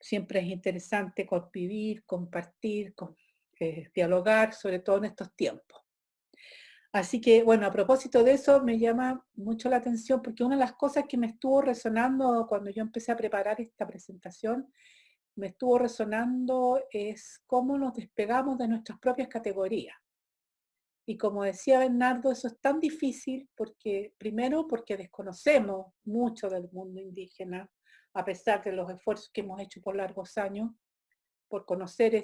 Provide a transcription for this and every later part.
Siempre es interesante convivir, compartir, dialogar, sobre todo en estos tiempos. Así que, bueno, a propósito de eso, me llama mucho la atención porque una de las cosas que me estuvo resonando cuando yo empecé a preparar esta presentación, me estuvo resonando es cómo nos despegamos de nuestras propias categorías. Y como decía Bernardo, eso es tan difícil porque, primero, porque desconocemos mucho del mundo indígena, a pesar de los esfuerzos que hemos hecho por largos años, por conocer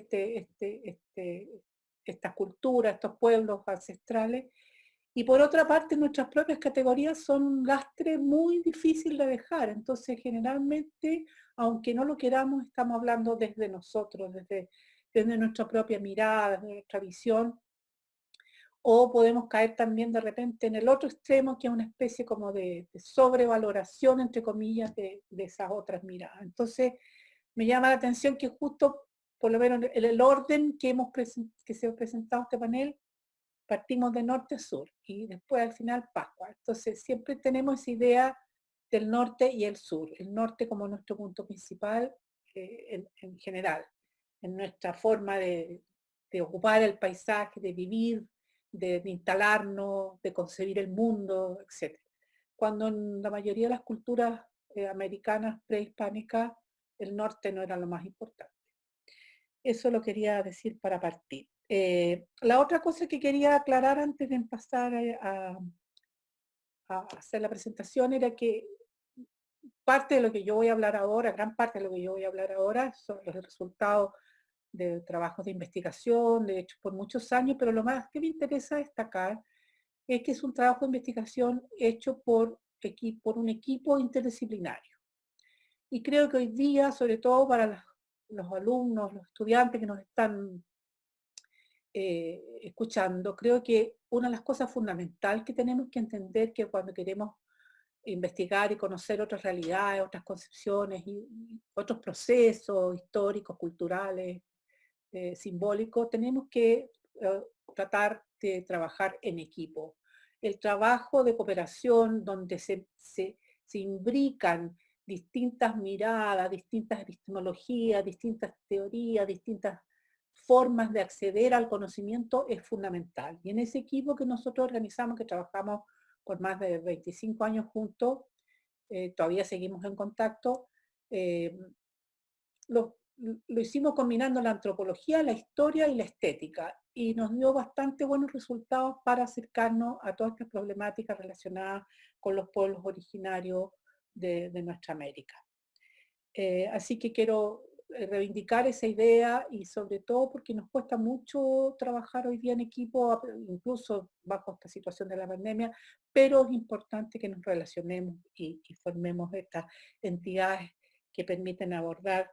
esta cultura, estos pueblos ancestrales. Y por otra parte, nuestras propias categorías son un lastre muy difícil de dejar. Entonces, generalmente, aunque no lo queramos, estamos hablando desde nosotros, desde nuestra propia mirada, desde nuestra visión, o podemos caer también de repente en el otro extremo, que es una especie como de sobrevaloración, entre comillas, de esas otras miradas. Entonces, me llama la atención que justo, por lo menos en el orden que se ha presentado este panel, partimos de norte a sur y después al final Pascua. Entonces, siempre tenemos esa idea del norte y el sur. El norte como nuestro punto principal en general, en nuestra forma de ocupar el paisaje, de vivir, de instalarnos, de concebir el mundo, etc. Cuando en la mayoría de las culturas americanas prehispánicas, el norte no era lo más importante. Eso lo quería decir para partir. La otra cosa que quería aclarar antes de pasar a hacer la presentación era que parte de lo que yo voy a hablar ahora, gran parte de lo que yo voy a hablar ahora, son los resultados de trabajos de investigación, de hecho por muchos años, pero lo más que me interesa destacar es que es un trabajo de investigación hecho por un equipo interdisciplinario. Y creo que hoy día, sobre todo para los alumnos, los estudiantes que nos están escuchando, creo que una de las cosas fundamentales que tenemos que entender que cuando queremos investigar y conocer otras realidades, otras concepciones y otros procesos históricos, culturales, simbólicos, tenemos que tratar de trabajar en equipo. El trabajo de cooperación donde se imbrican distintas miradas, distintas epistemologías, distintas teorías, distintas formas de acceder al conocimiento es fundamental. Y en ese equipo que nosotros organizamos, que trabajamos por más de 25 años juntos, todavía seguimos en contacto, eh, lo hicimos combinando la antropología, la historia y la estética, y nos dio bastante buenos resultados para acercarnos a todas estas problemáticas relacionadas con los pueblos originarios de nuestra América. Así que quiero reivindicar esa idea y sobre todo porque nos cuesta mucho trabajar hoy día en equipo, incluso bajo esta situación de la pandemia, pero es importante que nos relacionemos y formemos estas entidades que permiten abordar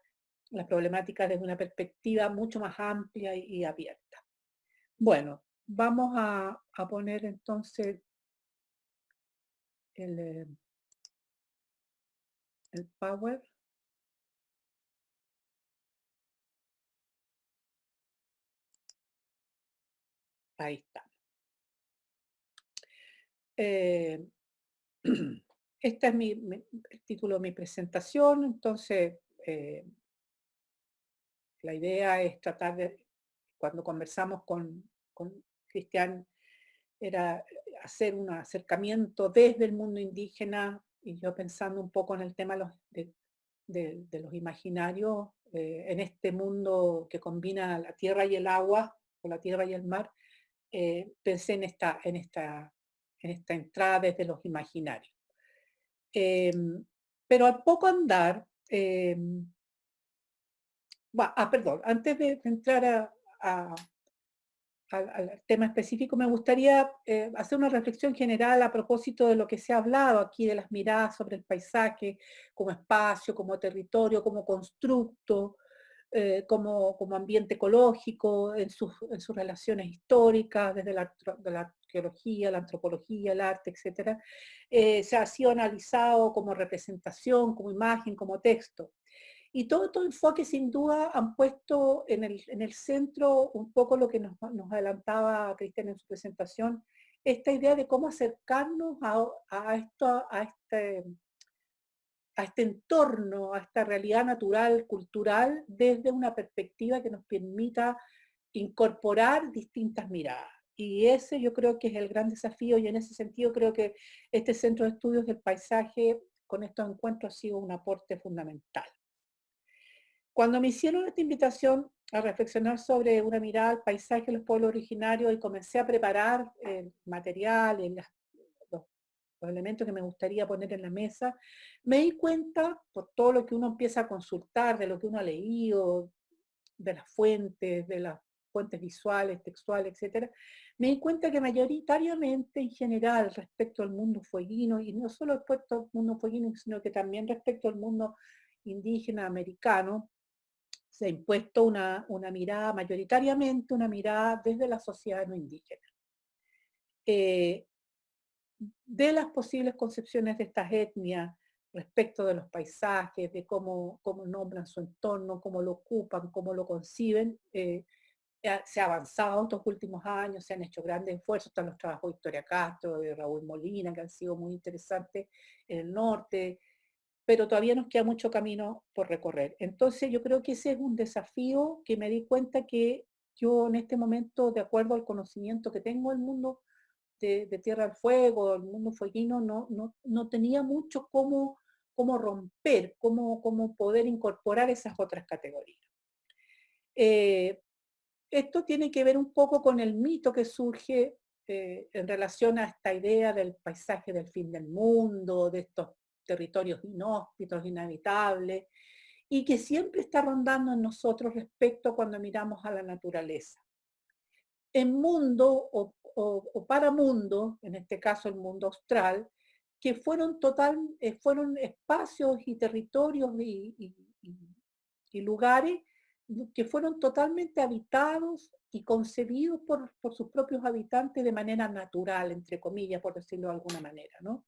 las problemáticas desde una perspectiva mucho más amplia y abierta. Bueno, vamos a poner entonces el, el power. Ahí está. Eh, este es el título de mi presentación, entonces la idea es tratar de, cuando conversamos con Cristian, era hacer un acercamiento desde el mundo indígena y yo pensando un poco en el tema de los imaginarios, en este mundo que combina la tierra y el agua, o la tierra y el mar, pensé en esta entrada desde los imaginarios. Pero al poco andar, perdón, antes de entrar al tema específico, me gustaría hacer una reflexión general a propósito de lo que se ha hablado aquí, de las miradas sobre el paisaje como espacio, como territorio, como constructo, como ambiente ecológico, en sus relaciones históricas, desde de la arqueología, la antropología, el arte, etc. Se ha sido analizado como representación, como imagen, como texto. Y todo estos enfoques sin duda han puesto en el centro un poco lo que nos adelantaba Cristian en su presentación, esta idea de cómo acercarnos a a este entorno, a esta realidad natural, cultural, desde una perspectiva que nos permita incorporar distintas miradas. Y ese yo creo que es el gran desafío, y en ese sentido creo que este Centro de Estudios del Paisaje con estos encuentros ha sido un aporte fundamental. Cuando me hicieron esta invitación a reflexionar sobre una mirada al paisaje de los pueblos originarios y comencé a preparar el material, los, los elementos que me gustaría poner en la mesa, me di cuenta, por todo lo que uno empieza a consultar, de lo que uno ha leído, de las fuentes visuales, textuales, etcétera, me di cuenta que mayoritariamente en general respecto al mundo fueguino, y no solo respecto al mundo fueguino, sino que también respecto al mundo indígena americano, se ha impuesto una mirada, mayoritariamente una mirada desde la sociedad no indígena. Eh, de las posibles concepciones de estas etnias respecto de los paisajes, de cómo nombran su entorno, cómo lo ocupan, cómo lo conciben, se ha avanzado estos últimos años, se han hecho grandes esfuerzos, están los trabajos de Victoria Castro, de Raúl Molina, que han sido muy interesantes en el norte, pero todavía nos queda mucho camino por recorrer. Entonces yo creo que ese es un desafío que me di cuenta que yo en este momento, de acuerdo al conocimiento que tengo del mundo de Tierra del Fuego, el mundo fueguino, no tenía mucho cómo romper, cómo poder incorporar esas otras categorías. Esto tiene que ver un poco con el mito que surge en relación a esta idea del paisaje del fin del mundo, de estos territorios inhóspitos, inhabitables, y que siempre está rondando en nosotros respecto cuando miramos a la naturaleza. En mundo o para mundo, en este caso el mundo austral, que fueron espacios y territorios y lugares que fueron totalmente habitados y concebidos por sus propios habitantes de manera natural, entre comillas, por decirlo de alguna manera, ¿no?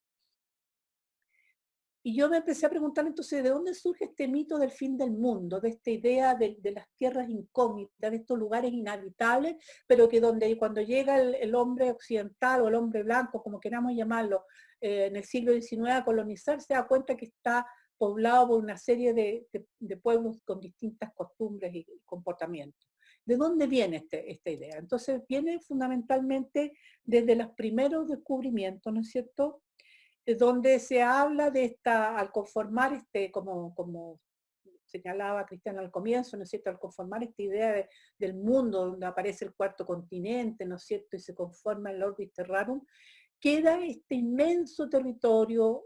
Y yo me empecé a preguntar entonces, ¿de dónde surge este mito del fin del mundo? De esta idea de las tierras incógnitas, de estos lugares inhabitables, pero que cuando llega el hombre occidental o el hombre blanco, como queramos llamarlo, en el siglo XIX a colonizar, se da cuenta que está poblado por una serie de pueblos con distintas costumbres y comportamientos. ¿De dónde viene esta idea? Entonces viene fundamentalmente desde los primeros descubrimientos, ¿no es cierto?, donde se habla de al conformar como señalaba Cristiana al comienzo, ¿no es cierto?, al conformar esta idea del mundo donde aparece el cuarto continente, ¿no es cierto?, y se conforma el Orbis Terrarum, queda este inmenso territorio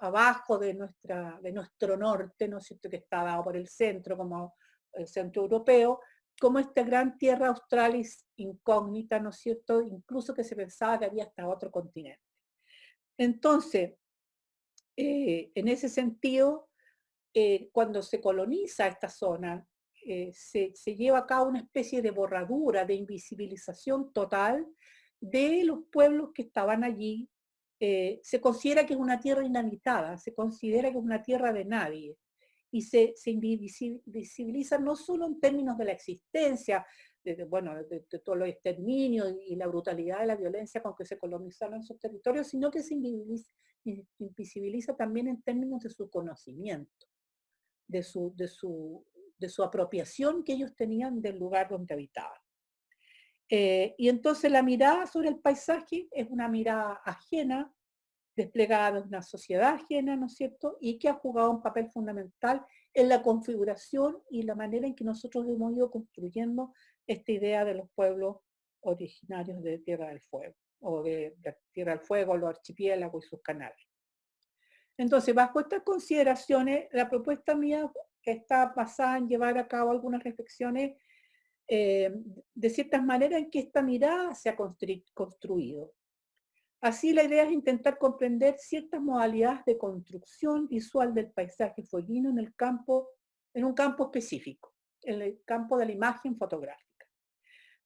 abajo de nuestro norte, ¿no es cierto?, que está dado por el centro, como el centro europeo, como esta gran tierra australis incógnita, ¿no es cierto?, incluso que se pensaba que había hasta otro continente. Entonces, en ese sentido, cuando se coloniza esta zona, se lleva a cabo una especie de borradura, de invisibilización total de los pueblos que estaban allí. Se considera que es una tierra inhabitada, se considera que es una tierra de nadie. Y se invisibiliza no solo en términos de la existencia, de todos los exterminios y la brutalidad de la violencia con que se colonizaron esos territorios, sino que se invisibiliza también en términos de su conocimiento, de su apropiación que ellos tenían del lugar donde habitaban. Y entonces la mirada sobre el paisaje es una mirada ajena, desplegada en una sociedad ajena, ¿no es cierto?, y que ha jugado un papel fundamental en la configuración y la manera en que nosotros hemos ido construyendo esta idea de los pueblos originarios de Tierra del Fuego, o de Tierra del Fuego, los archipiélagos y sus canales. Entonces, bajo estas consideraciones, la propuesta mía está basada en llevar a cabo algunas reflexiones de ciertas maneras en que esta mirada se ha construido. Así, la idea es intentar comprender ciertas modalidades de construcción visual del paisaje fueguino en un campo específico, en el campo de la imagen fotográfica.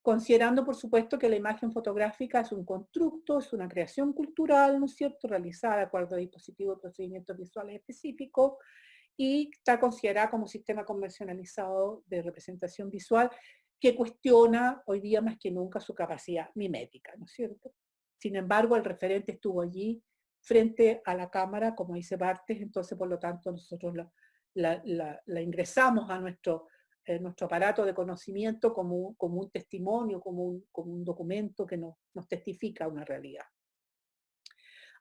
Considerando, por supuesto, que la imagen fotográfica es un constructo, es una creación cultural, ¿no es cierto?, realizada de acuerdo a dispositivos y procedimientos visuales específicos, y está considerada como sistema convencionalizado de representación visual que cuestiona hoy día más que nunca su capacidad mimética, ¿no es cierto? Sin embargo, el referente estuvo allí frente a la cámara, como dice Barthes, entonces por lo tanto nosotros la ingresamos a nuestro aparato de conocimiento como un testimonio, como un documento que nos testifica una realidad.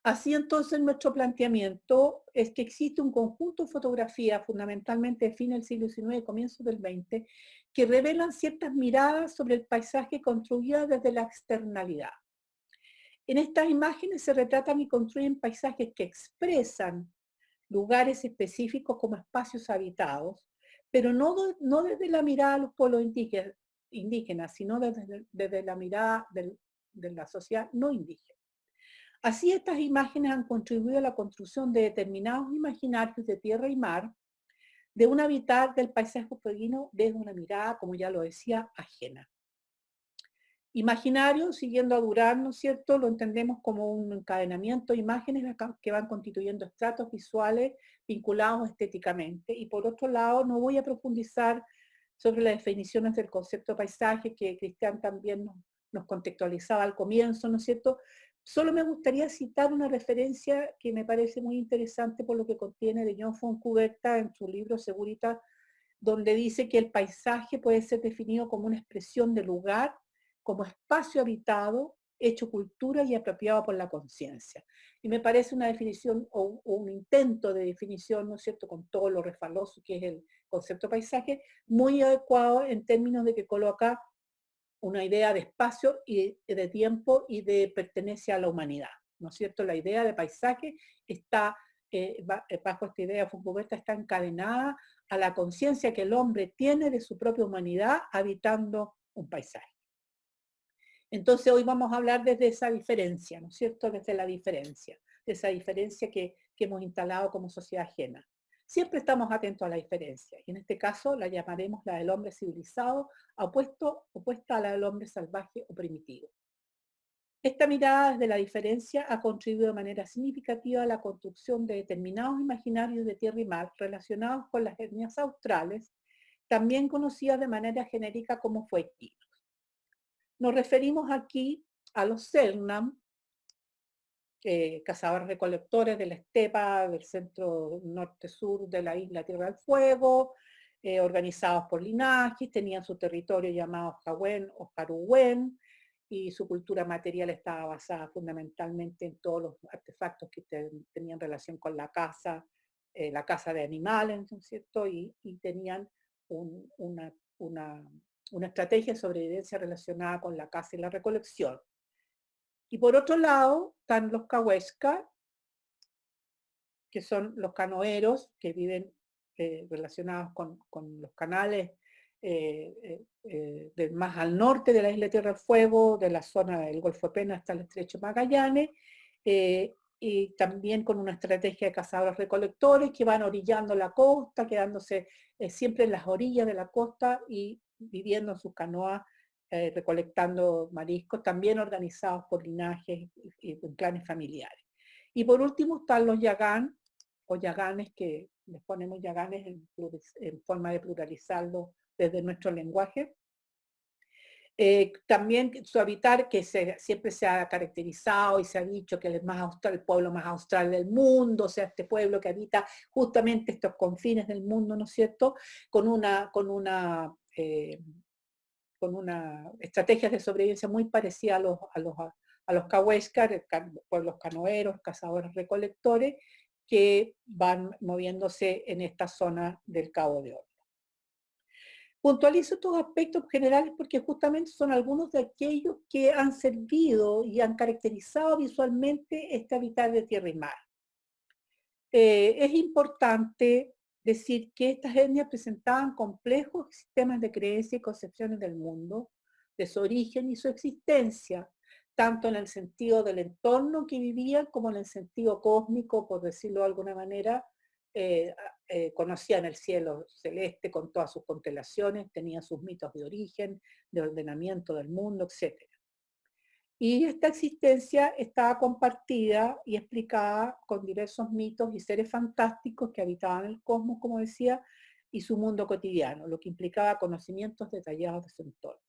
Así entonces nuestro planteamiento es que existe un conjunto de fotografías, fundamentalmente de fin del siglo XIX, comienzo del XX, que revelan ciertas miradas sobre el paisaje construidas desde la externalidad. En estas imágenes se retratan y construyen paisajes que expresan lugares específicos como espacios habitados, pero no desde la mirada de los pueblos indígenas, sino desde la mirada de la sociedad no indígena. Así, estas imágenes han contribuido a la construcción de determinados imaginarios de tierra y mar, de un habitar del paisaje fueguino desde una mirada, como ya lo decía, ajena. Imaginario, siguiendo a Durán, ¿no es cierto?, lo entendemos como un encadenamiento de imágenes que van constituyendo estratos visuales vinculados estéticamente. Y por otro lado, no voy a profundizar sobre las definiciones del concepto de paisaje que Cristian también nos contextualizaba al comienzo, ¿no es cierto? Solo me gustaría citar una referencia que me parece muy interesante por lo que contiene de John Fontcuberta en su libro Segurita, donde dice que el paisaje puede ser definido como una expresión de lugar, como espacio habitado, hecho cultura y apropiado por la conciencia. Y me parece una definición o un intento de definición, ¿no es cierto?, con todo lo refaloso que es el concepto paisaje, muy adecuado en términos de que coloca una idea de espacio y de tiempo y de pertenencia a la humanidad, ¿no es cierto? La idea de paisaje está, bajo esta idea Fontcuberta, está encadenada a la conciencia que el hombre tiene de su propia humanidad habitando un paisaje. Entonces hoy vamos a hablar desde esa diferencia, ¿no es cierto? Desde la diferencia, de esa diferencia que hemos instalado como sociedad ajena. Siempre estamos atentos a la diferencia, y en este caso la llamaremos la del hombre civilizado, opuesta a la del hombre salvaje o primitivo. Esta mirada desde la diferencia ha contribuido de manera significativa a la construcción de determinados imaginarios de tierra y mar relacionados con las etnias australes, también conocidas de manera genérica como fuequinos. Nos referimos aquí a los Selknam, cazadores recolectores de la estepa del centro norte-sur de la isla Tierra del Fuego, organizados por linajes, tenían su territorio llamado Jawen o Jaruwen, y su cultura material estaba basada fundamentalmente en todos los artefactos que tenían relación con la caza de animales, ¿no es cierto? Y tenían una estrategia de sobrevivencia relacionada con la caza y la recolección. Y por otro lado están los Cahuéscar, que son los canoeros que viven relacionados con los canales más al norte de la isla Tierra del Fuego, de la zona del Golfo de Penas hasta el Estrecho Magallanes, y también con una estrategia de cazadores recolectores que van orillando la costa, quedándose siempre en las orillas de la costa y viviendo en sus canoas, recolectando mariscos, también organizados por linajes y clanes familiares. Y por último están los yagán, o yaganes, que les ponemos yaganes en forma de pluralizarlo desde nuestro lenguaje. También su habitar, que siempre se ha caracterizado y se ha dicho que es el pueblo más austral del mundo, o sea, este pueblo que habita justamente estos confines del mundo, ¿no es cierto?, con una estrategias de sobrevivencia muy parecida a los Cahuéscar, pueblos canoeros, cazadores recolectores, que van moviéndose en esta zona del Cabo de Hornos. Puntualizo estos aspectos generales porque justamente son algunos de aquellos que han servido y han caracterizado visualmente este habitar de tierra y mar. Es importante decir que estas etnias presentaban complejos sistemas de creencias y concepciones del mundo, de su origen y su existencia, tanto en el sentido del entorno que vivían como en el sentido cósmico, por decirlo de alguna manera. Conocían el cielo celeste con todas sus constelaciones, tenían sus mitos de origen, de ordenamiento del mundo, etc. Y esta existencia estaba compartida y explicada con diversos mitos y seres fantásticos que habitaban el cosmos, como decía, y su mundo cotidiano, lo que implicaba conocimientos detallados de su entorno.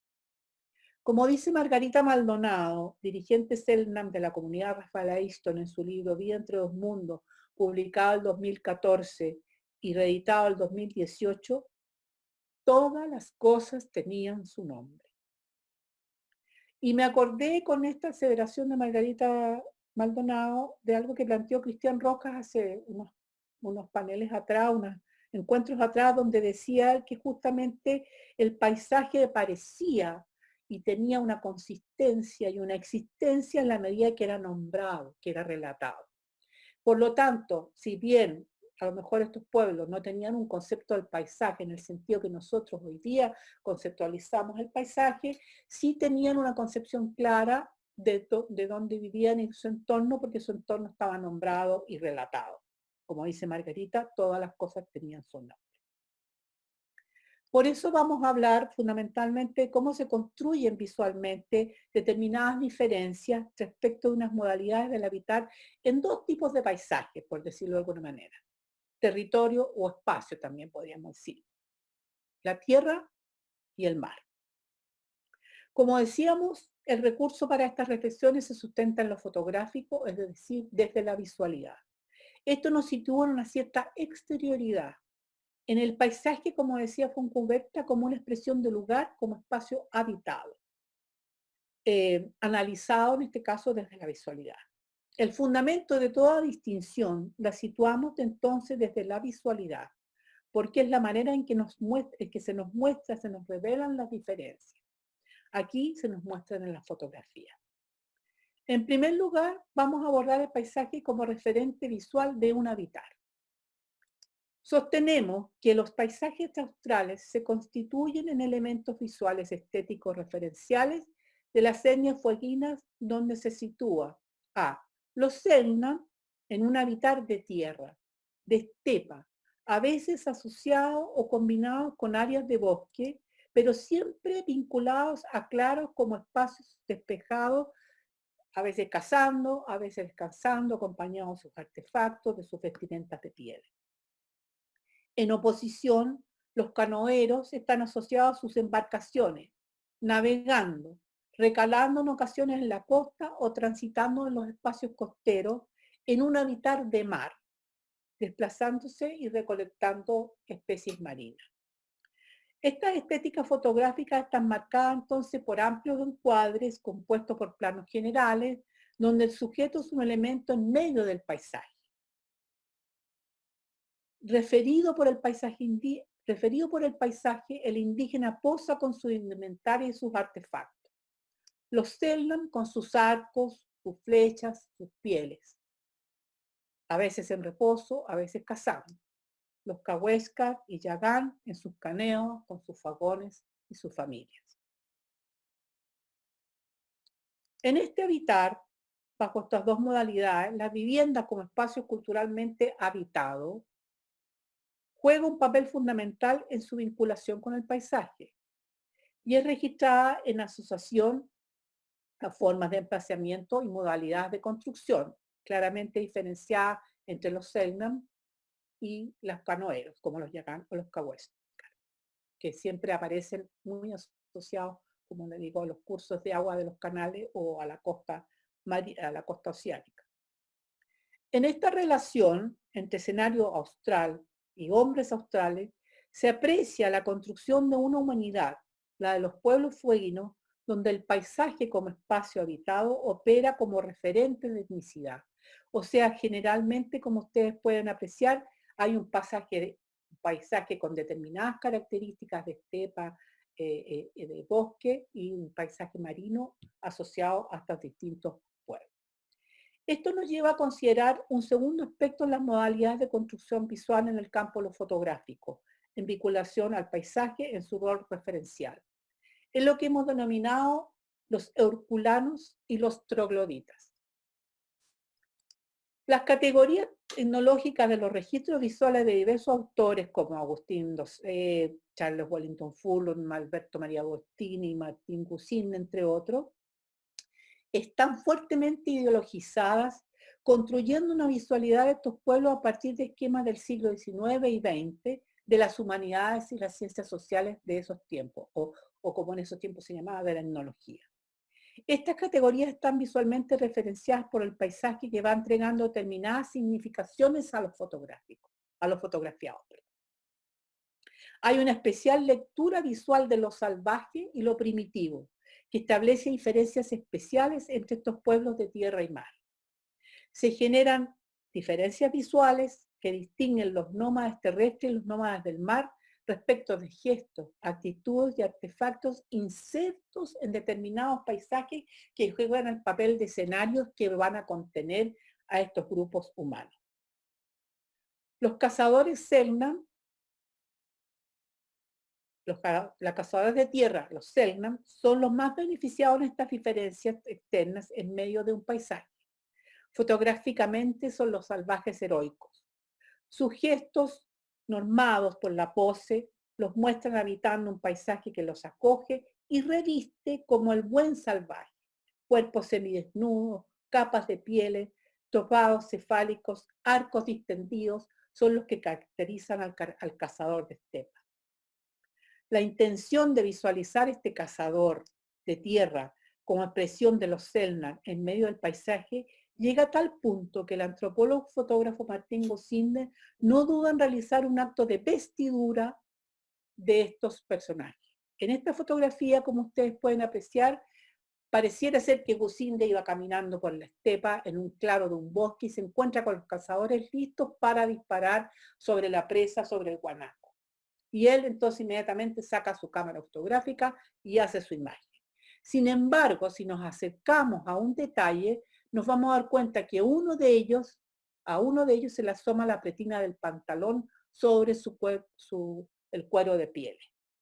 Como dice Margarita Maldonado, dirigente CELNAM de la comunidad Rafael Aiston en su libro Vida entre dos mundos, publicado en 2014 y reeditado en 2018, todas las cosas tenían su nombre. Y me acordé con esta aseveración de Margarita Maldonado de algo que planteó Cristian Rojas hace unos paneles atrás, unos encuentros atrás, donde decía que justamente el paisaje parecía y tenía una consistencia y una existencia en la medida que era nombrado, que era relatado. Por lo tanto, si bien a lo mejor estos pueblos no tenían un concepto del paisaje en el sentido que nosotros hoy día conceptualizamos el paisaje, sí tenían una concepción clara de dónde vivían y su entorno, porque su entorno estaba nombrado y relatado. Como dice Margarita, todas las cosas tenían su nombre. Por eso vamos a hablar fundamentalmente de cómo se construyen visualmente determinadas diferencias respecto de unas modalidades del habitar en dos tipos de paisajes, por decirlo de alguna manera. Territorio o espacio también podríamos decir. La tierra y el mar. Como decíamos, el recurso para estas reflexiones se sustenta en lo fotográfico, es decir, desde la visualidad. Esto nos sitúa en una cierta exterioridad. En el paisaje, como decía Fontcuberta, como una expresión de lugar, como espacio habitado, analizado en este caso desde la visualidad. El fundamento de toda distinción la situamos entonces desde la visualidad, porque es la manera en que, se nos muestra, se nos revelan las diferencias. Aquí se nos muestran en la fotografía. En primer lugar, vamos a abordar el paisaje como referente visual de un habitar. Sostenemos que los paisajes australes se constituyen en elementos visuales estéticos referenciales de las etnias fueguinas donde se sitúa a los Selknam en un habitar de tierra, de estepa, a veces asociados o combinados con áreas de bosque, pero siempre vinculados a claros como espacios despejados, a veces cazando, a veces descansando, acompañados de sus artefactos, de sus vestimentas de piel. En oposición, los canoeros están asociados a sus embarcaciones, navegando, recalando en ocasiones en la costa o transitando en los espacios costeros en un habitar de mar, desplazándose y recolectando especies marinas. Estas estéticas fotográficas están marcadas entonces por amplios encuadres compuestos por planos generales, donde el sujeto es un elemento en medio del paisaje. Referido por el paisaje, el indígena posa con su indumentaria y sus artefactos. Los Selknam con sus arcos, sus flechas, sus pieles. A veces en reposo, a veces cazando. Los Cahuéscar y Yagán en sus caneos, con sus fagones y sus familias. En este habitar, bajo estas dos modalidades, la vivienda como espacio culturalmente habitado juega un papel fundamental en su vinculación con el paisaje y es registrada en asociación a formas de emplazamiento y modalidades de construcción, claramente diferenciadas entre los Selknam y los canoeros, como los Yagán o los Cahuéscar, que siempre aparecen muy asociados, como le digo, a los cursos de agua de los canales o a la costa oceánica. En esta relación entre escenario austral y hombres australes, se aprecia la construcción de una humanidad, la de los pueblos fueguinos, donde el paisaje como espacio habitado opera como referente de etnicidad. O sea, generalmente, como ustedes pueden apreciar, hay un paisaje con determinadas características de estepa, de bosque y un paisaje marino asociado a estos distintos pueblos. Esto nos lleva a considerar un segundo aspecto en las modalidades de construcción visual en el campo de lo fotográfico, en vinculación al paisaje en su rol referencial. Es lo que hemos denominado los herculanos y los trogloditas. Las categorías etnológicas de los registros visuales de diversos autores como Agustín Docet, Charles Wellington Fulton, Alberto María Agostini, Martín Gussin, entre otros, están fuertemente ideologizadas, construyendo una visualidad de estos pueblos a partir de esquemas del siglo XIX y XX, de las humanidades y las ciencias sociales de esos tiempos, o como en esos tiempos se llamaba, de la etnología. Estas categorías están visualmente referenciadas por el paisaje que va entregando determinadas significaciones a los fotográficos, a los fotografiados. Hay una especial lectura visual de lo salvaje y lo primitivo, que establece diferencias especiales entre estos pueblos de tierra y mar. Se generan diferencias visuales que distinguen los nómadas terrestres y los nómadas del mar respecto de gestos, actitudes y artefactos insertos en determinados paisajes que juegan el papel de escenarios que van a contener a estos grupos humanos. Los cazadores Selknam, los cazadores de tierra, los Selknam, son los más beneficiados en estas diferencias externas en medio de un paisaje. Fotográficamente son los salvajes heroicos. Sus gestos, normados por la pose, los muestran habitando un paisaje que los acoge y reviste como el buen salvaje. Cuerpos semidesnudos, capas de pieles, topados cefálicos, arcos distendidos, son los que caracterizan al cazador de estepa. La intención de visualizar este cazador de tierra como expresión de los Selknam en medio del paisaje llega a tal punto que el antropólogo fotógrafo Martín Gosinde no duda en realizar un acto de vestidura de estos personajes. En esta fotografía, como ustedes pueden apreciar, pareciera ser que Gosinde iba caminando por la estepa en un claro de un bosque y se encuentra con los cazadores listos para disparar sobre la presa, sobre el guanaco. Y él entonces inmediatamente saca su cámara fotográfica y hace su imagen. Sin embargo, si nos acercamos a un detalle, nos vamos a dar cuenta que a uno de ellos se le asoma la pretina del pantalón sobre el cuero de piel.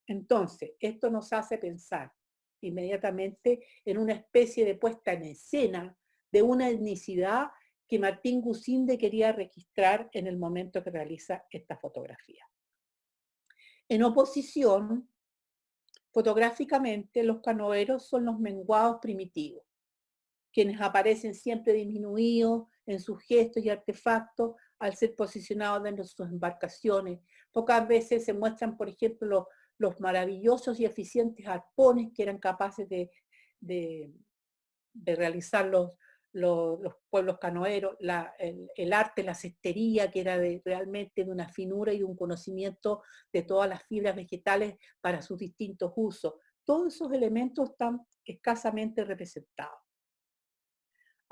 Entonces, esto nos hace pensar inmediatamente en una especie de puesta en escena de una etnicidad que Martín Gusinde quería registrar en el momento que realiza esta fotografía. En oposición, fotográficamente, los canoeros son los menguados primitivos, quienes aparecen siempre disminuidos en sus gestos y artefactos al ser posicionados dentro de sus embarcaciones. Pocas veces se muestran, por ejemplo, los maravillosos y eficientes arpones que eran capaces de realizar los pueblos canoeros, el arte, la cestería, que era realmente de una finura y de un conocimiento de todas las fibras vegetales para sus distintos usos. Todos esos elementos están escasamente representados.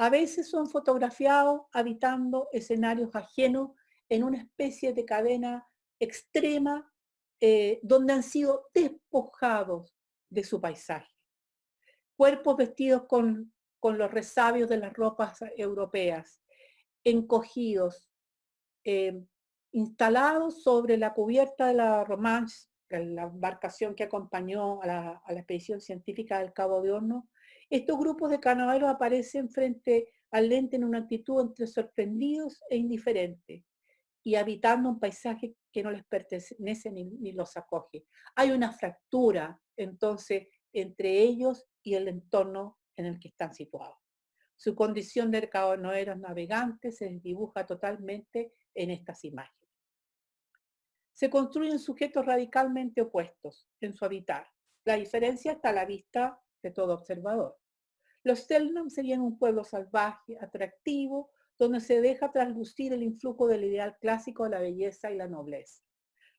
A veces son fotografiados habitando escenarios ajenos en una especie de cadena extrema donde han sido despojados de su paisaje. Cuerpos vestidos con los resabios de las ropas europeas, encogidos, eh, instalados sobre la cubierta de la Romance, la embarcación que acompañó a la expedición científica del Cabo de Hornos. Estos grupos de canoeros aparecen frente al lente en una actitud entre sorprendidos e indiferentes y habitando un paisaje que no les pertenece ni los acoge. Hay una fractura, entonces, entre ellos y el entorno en el que están situados. Su condición de canoeros navegantes se desdibuja totalmente en estas imágenes. Se construyen sujetos radicalmente opuestos en su habitar. La diferencia está a la vista de todo observador. Los Selknam serían un pueblo salvaje, atractivo, donde se deja traslucir el influjo del ideal clásico de la belleza y la nobleza.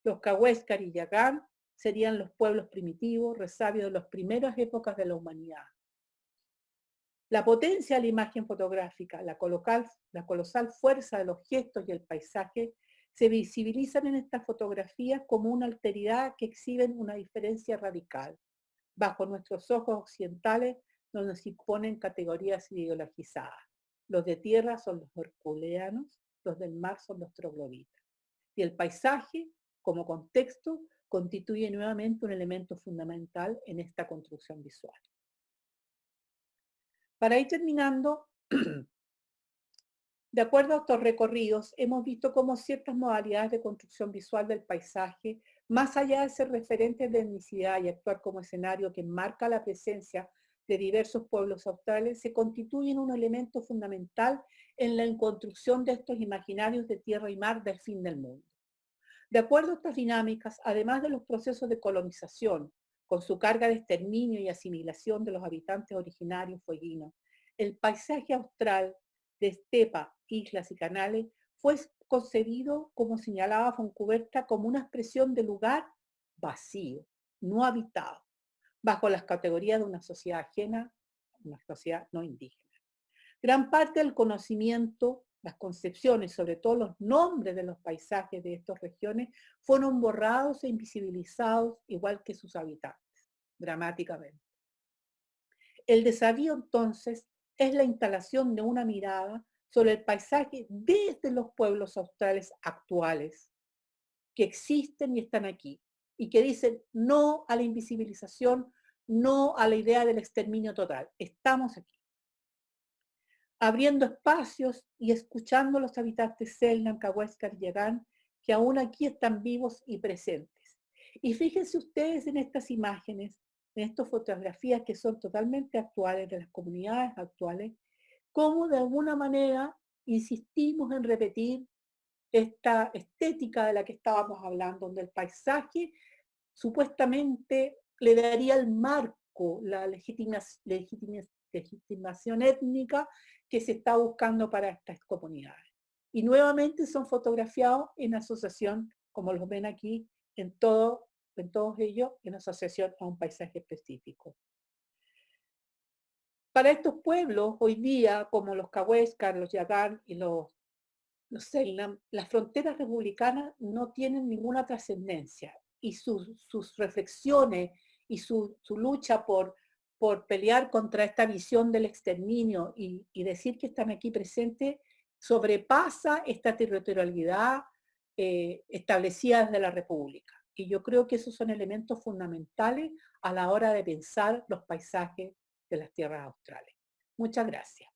Los Cahuéscar y Yagán serían los pueblos primitivos, resabios de las primeras épocas de la humanidad. La potencia de la imagen fotográfica, la colosal fuerza de los gestos y el paisaje se visibilizan en estas fotografías como una alteridad que exhiben una diferencia radical. Bajo nuestros ojos occidentales, donde se imponen categorías ideologizadas. Los de tierra son los herculeanos, los del mar son los trogloditas. Y el paisaje, como contexto, constituye nuevamente un elemento fundamental en esta construcción visual. Para ir terminando, de acuerdo a estos recorridos, hemos visto cómo ciertas modalidades de construcción visual del paisaje, más allá de ser referentes de etnicidad y actuar como escenario que marca la presencia de diversos pueblos australes, se constituyen un elemento fundamental en la construcción de estos imaginarios de tierra y mar del fin del mundo. De acuerdo a estas dinámicas, además de los procesos de colonización, con su carga de exterminio y asimilación de los habitantes originarios fueguinos, el paisaje austral de estepa, islas y canales fue concebido, como señalaba Foncuberta, como una expresión de lugar vacío, no habitado, bajo las categorías de una sociedad ajena, una sociedad no indígena. Gran parte del conocimiento, las concepciones, sobre todo los nombres de los paisajes de estas regiones, fueron borrados e invisibilizados, igual que sus habitantes, dramáticamente. El desafío entonces es la instalación de una mirada sobre el paisaje desde los pueblos australes actuales, que existen y están aquí, y que dicen no a la invisibilización, no a la idea del exterminio total. Estamos aquí, abriendo espacios y escuchando a los habitantes Selknam, Cahuéscar y Yagán, que aún aquí están vivos y presentes. Y fíjense ustedes en estas imágenes, en estas fotografías que son totalmente actuales, de las comunidades actuales, cómo de alguna manera insistimos en repetir esta estética de la que estábamos hablando, donde el paisaje supuestamente le daría el marco, la legitimación étnica que se está buscando para estas comunidades. Y nuevamente son fotografiados en asociación, como los ven aquí, en todos ellos, en asociación a un paisaje específico. Para estos pueblos, hoy día, como los Cahuéscar, los Yagán y los Selknam, las fronteras republicanas no tienen ninguna trascendencia y sus reflexiones y su lucha por pelear contra esta visión del exterminio y decir que están aquí presentes sobrepasa esta territorialidad establecida desde la República. Y yo creo que esos son elementos fundamentales a la hora de pensar los paisajes de las tierras australes. Muchas gracias.